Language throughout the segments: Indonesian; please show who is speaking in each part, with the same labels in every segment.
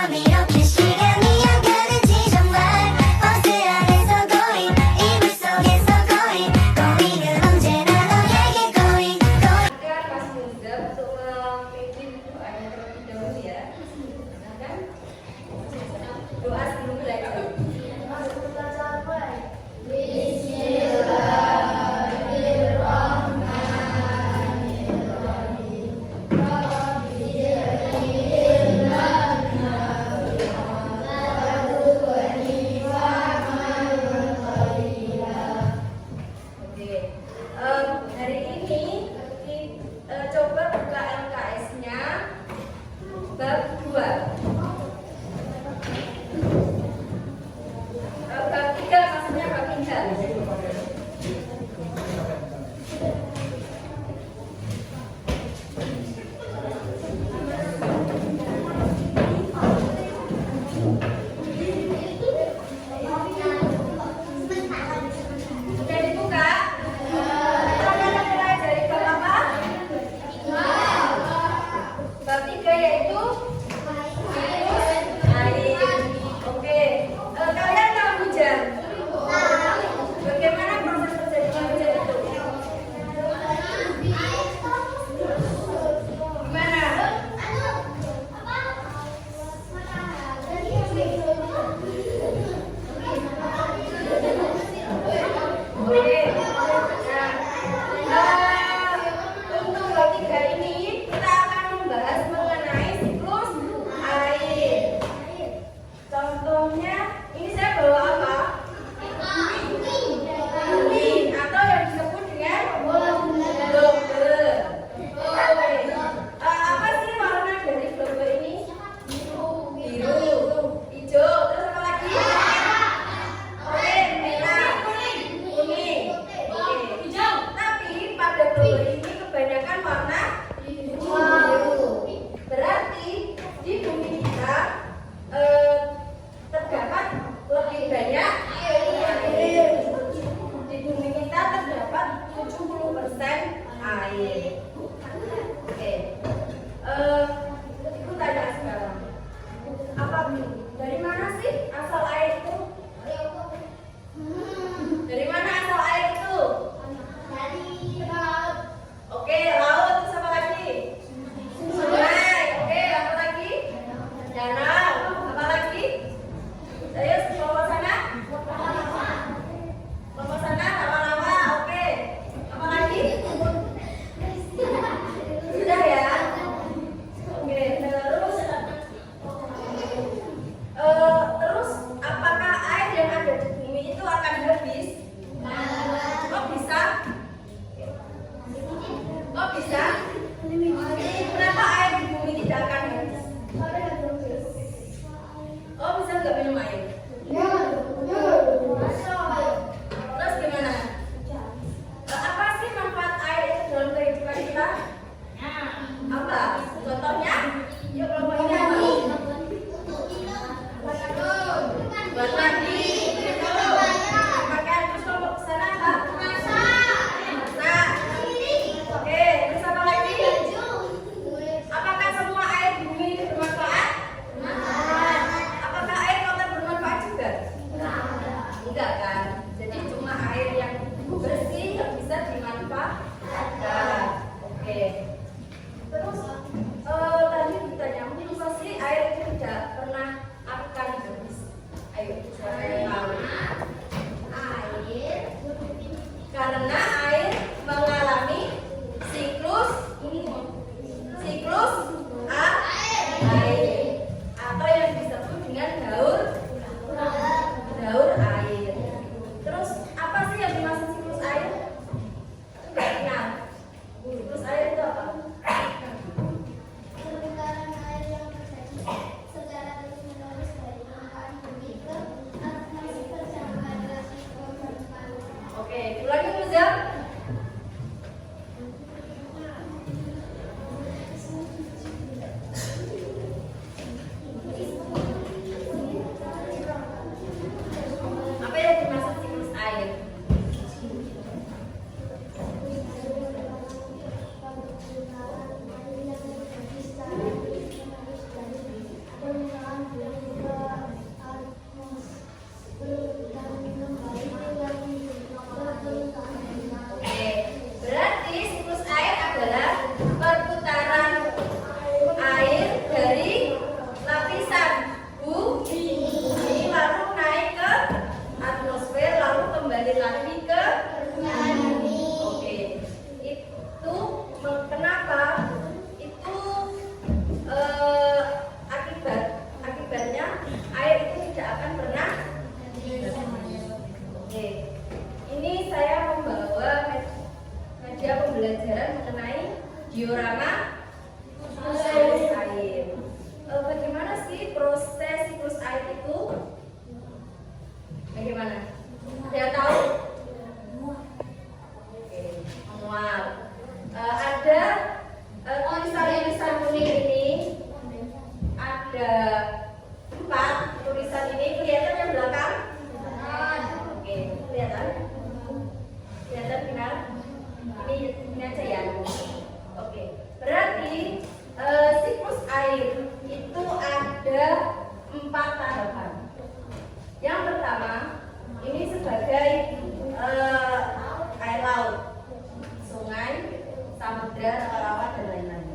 Speaker 1: 밤 이렇게 시간이 안 가는지 정말 버스 안에서 고잉 이불 속에서 고잉 고잉은 언제나 너에게 고잉 고잉
Speaker 2: Silakan Mas Muzab untuk memimpin doanya terlebih dahulu ya. Silakan. Doa sebelum belajar. 4, tulisan ini kelihatan yang belakang? Oke, kelihatan? Kelihatan Kinar? Ini aja ya. Oke, berarti siklus air itu ada 4 tahapan. Yang pertama, ini sebagai air laut, sungai, samudra, rawa, dan lain-lain.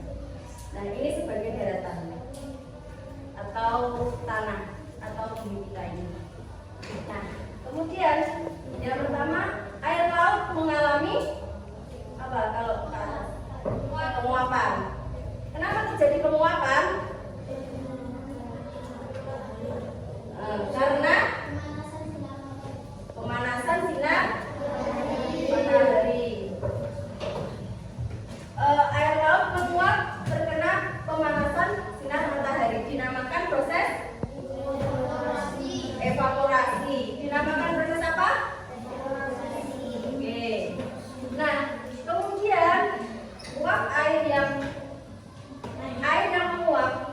Speaker 2: Nah, ini sebagai daratan atau tanah atau bumi kita ini. Nah, kemudian yang pertama, air laut mengalami apa kalau penguapan. Kenapa terjadi penguapan? Karena pemanasan sinar matahari. Air laut menguap terkena pemanasan sinar matahari. Dinamakan proses evaporasi. Dinamakan proses apa? Oke. Nah, kemudian uap air yang menguap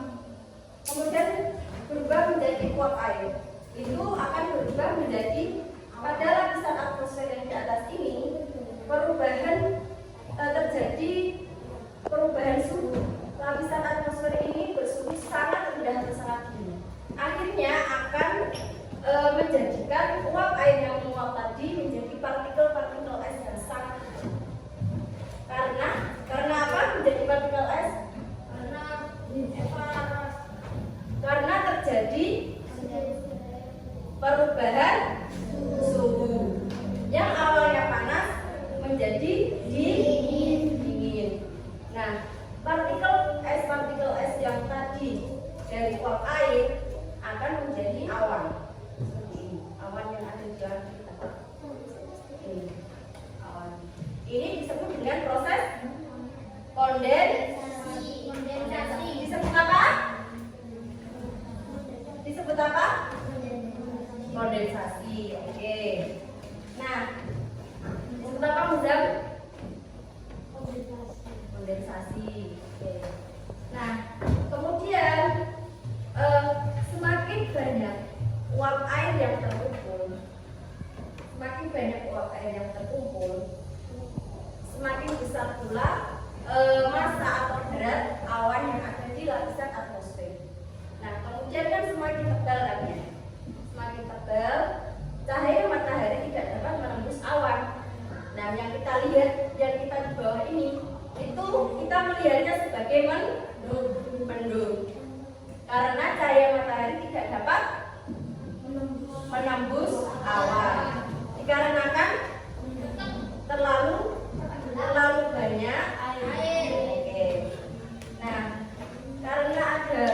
Speaker 2: kemudian berubah menjadi uap air. Itu akan berubah menjadi pada lapisan atmosfer yang di atas ini terjadi perubahan suhu. Lapisan atmosfer ini bersuhu sangat rendah atau sangat tinggi. Akhirnya akan menjadikan uap air yang menguap tadi menjadi partikel-partikel es yang sangat kecil. Karena apa menjadi partikel es? Karena terjadi perubahan suhu yang awalnya panas menjadi dingin. Nah, partikel es yang tadi dari uap air akan menjadi awan. Seperti ini, awan yang ada di dalam kita. Ini awan. Ini disebut dengan proses kondensasi. Disebut apa? Disebut apa? Kondensasi. Oke. Nah, disebut apa Muzam? Kondensasi. Oke. Nah, kemudian semakin banyak uap air yang terkumpul, semakin besar pula massa atau berat awan yang ada di lapisan atmosfer. Nah, kemudian kan semakin tebal kan ya? Semakin tebal, cahaya matahari tidak dapat menembus awan. Nah, yang kita lihat, yang kita di bawah ini, itu kita melihatnya sebagai mendung. Karena cahaya matahari tidak dapat menembus awan. Dikarenakan terlalu banyak air. Oke. Nah, karena ada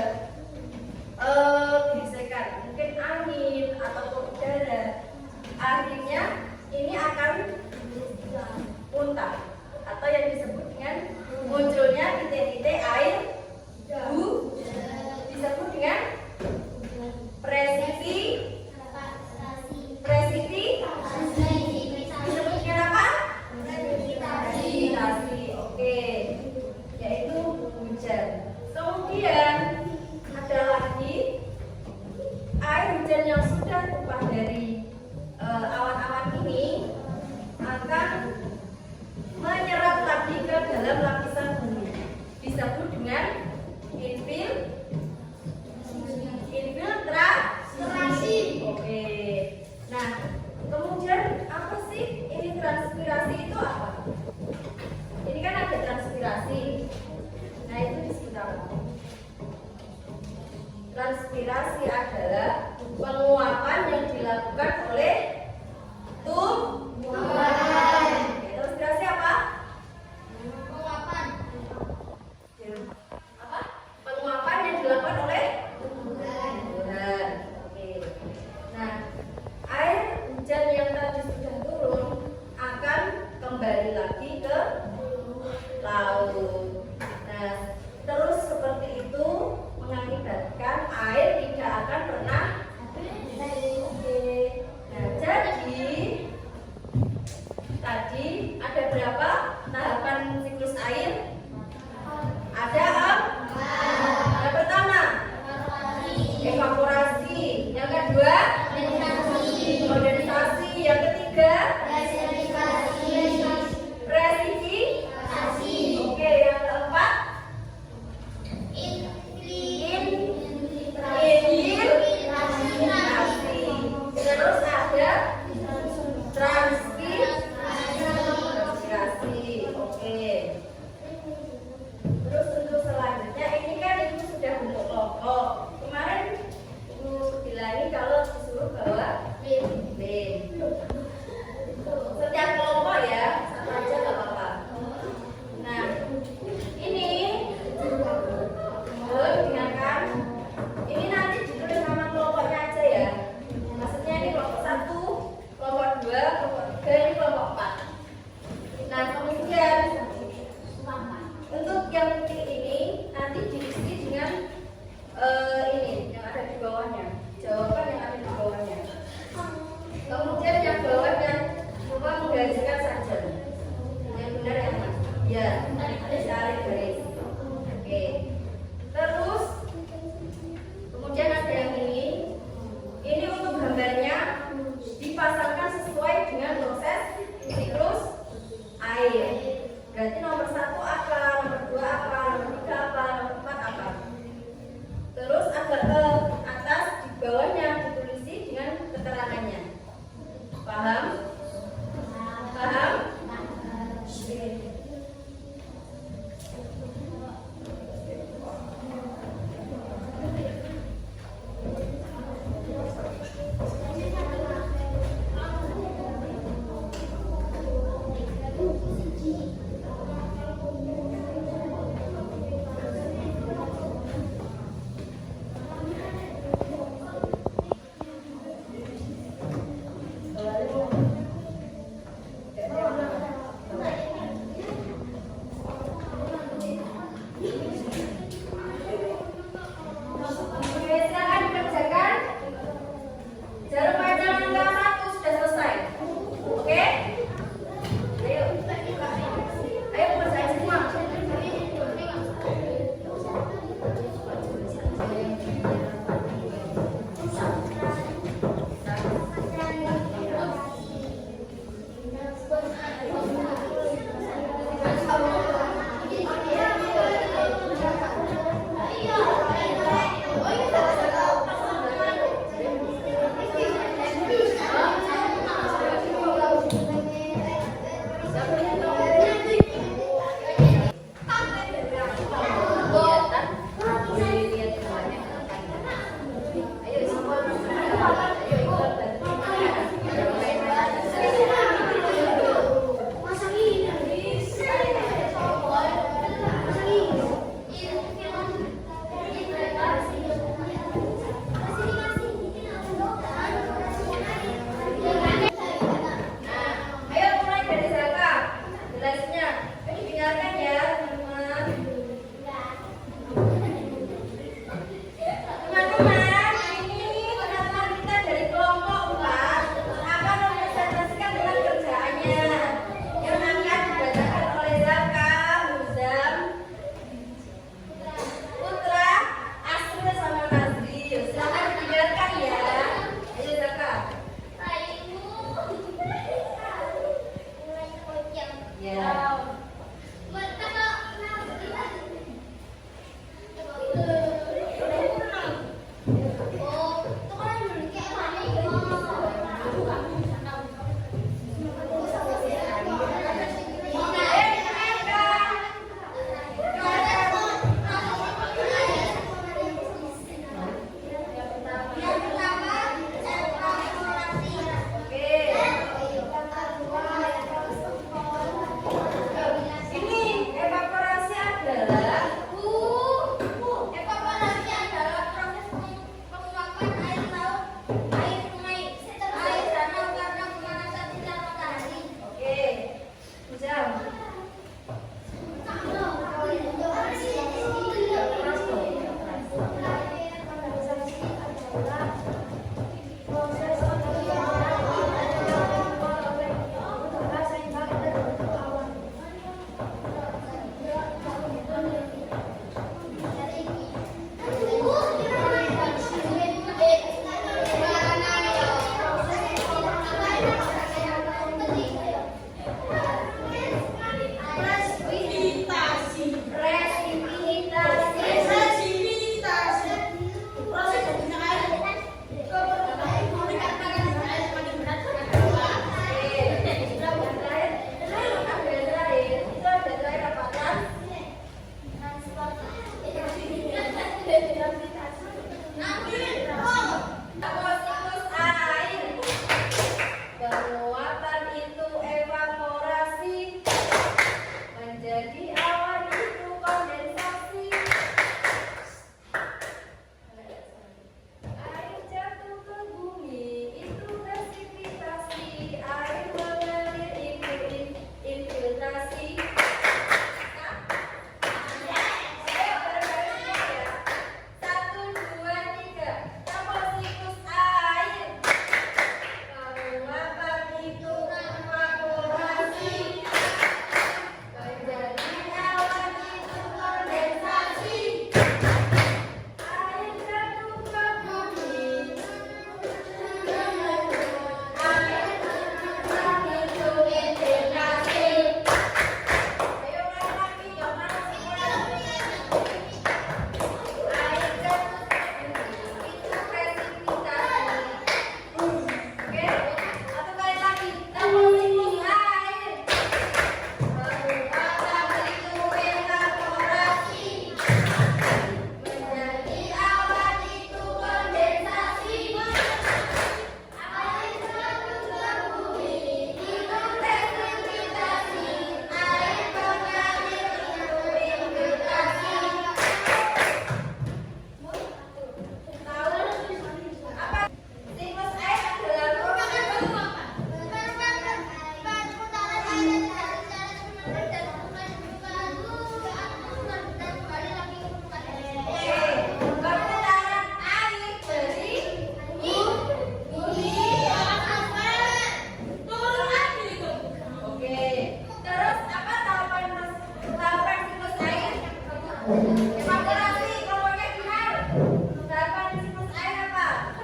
Speaker 2: gesekan, mungkin angin ataupun udara, akhirnya ini akan muntah atau yang disebut dengan munculnya titik-titik air disebut dengan disebut dengan apa? Presipitasi. Oke, yaitu hujan. Kemudian ada lagi air hujan yang sudah tumpah dari awan-awan ini akan menyerap lagi ke dalam lapisan bumi. Disebut dengan infiltrasi. Oke. Nah, kemudian apa sih ini transpirasi itu apa? Ini kan ada transpirasi. Nah, itu disebut apa? Transpirasi adalah penguapan yang dilakukan oleh tumbuhan. Transpirasi apa? Penguapan. Apa? Penguapan yang dilakukan oleh tumbuhan. Oke. Nah, air hujan yang tadi sudah turun akan kembali lagi ke laut. Nah, terus seperti itu mengakibatkan air tidak akan pernah. Oke. Nah, jadi evaporasi. Yang kedua, kondensasi. Yang ketiga, presifikasi. Oke, yang keempat, infiltrasi. Terus ada transpirasi. Oke. Terus untuk selanjutnya ini kan itu sudah bentuk kelompok. Kemarin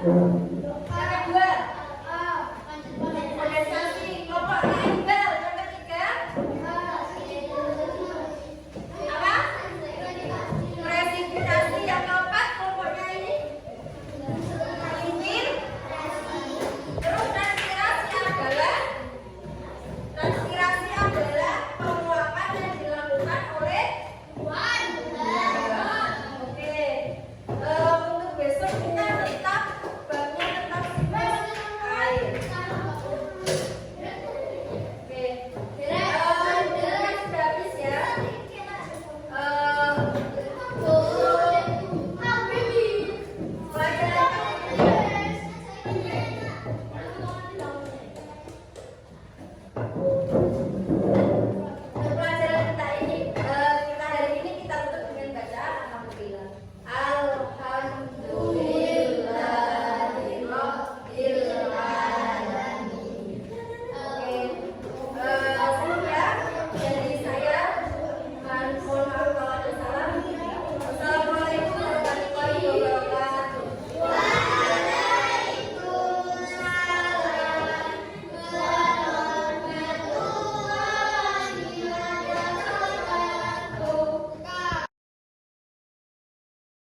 Speaker 2: Nah,